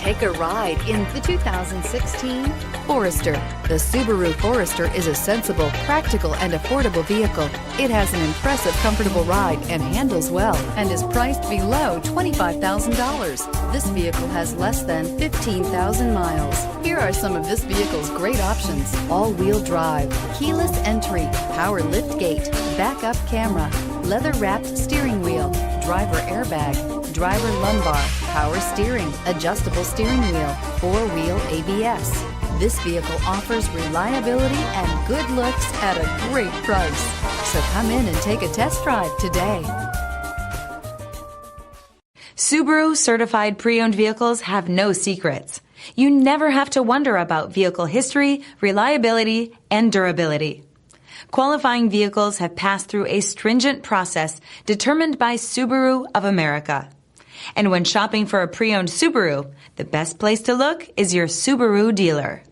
take a ride in the 2016 Forester. The Subaru Forester is a sensible, practical, and affordable vehicle. It has an impressive, comfortable ride and handles well and is priced below $25,000. This vehicle has less than 15,000 miles. Here are some of this vehicle's great options: all-wheel drive, keyless entry, power liftgate, backup camera, leather-wrapped steering wheel, driver airbag, driver lumbar, power steering, adjustable steering wheel, four-wheel ABS. This vehicle offers reliability and good looks at a great price. So come in and take a test drive today. Subaru certified pre-owned vehicles have no secrets. You never have to wonder about vehicle history, reliability, and durability. Qualifying vehicles have passed through a stringent process determined by Subaru of America. And when shopping for a pre-owned Subaru, the best place to look is your Subaru dealer.